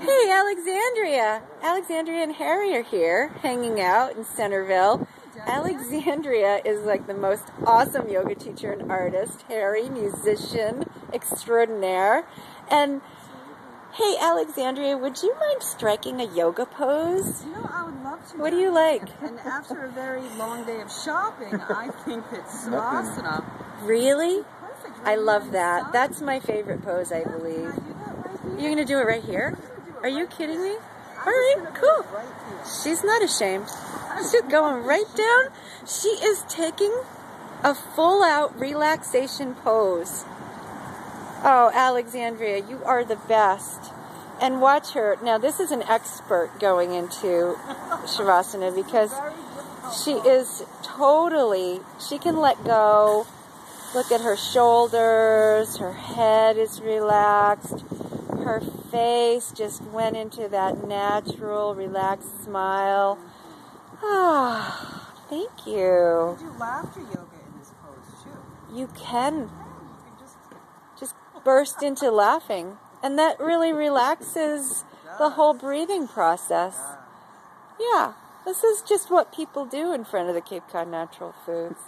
Hey, Alexandria. Alexandria and Harry are here, hanging out in Centerville. Alexandria is like the most awesome yoga teacher and artist. Harry, musician extraordinaire. And hey, Alexandria, would you mind striking a yoga pose? You know, I would love to. What do you like? And after a very long day of shopping, I think that Savasana. Really? Perfect. I love that. That's my favorite pose, I believe. You're going to do it right here? Are you kidding me? All right, cool. She's not ashamed. She's going right down. She is taking a full-out relaxation pose. Oh, Alexandria, you are the best. And watch her. Now, this is an expert going into Shavasana because she is totally, she can let go. Look at her shoulders. Her head is relaxed. Her face just went into that natural, relaxed smile. Ah, thank you. You do laughter yoga in this pose, too. You can just burst into laughing. And that really relaxes the whole breathing process. Yeah, this is just what people do in front of the Cape Cod Natural Foods.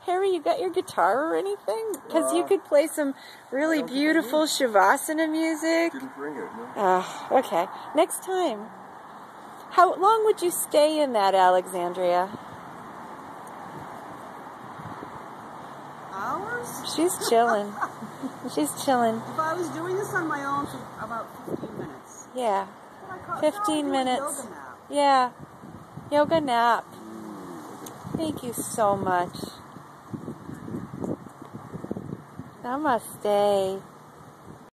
Harry, you got your guitar or anything? Because you could play some really beautiful Shavasana music. Didn't bring it, no. Okay. Next time. How long would you stay in that, Alexandria? Hours? She's chilling. She's chilling. If I was doing this on my own for about 15 minutes. Yeah. 15 minutes. Yoga nap. Yeah. Yoga nap. Thank you so much. Namaste.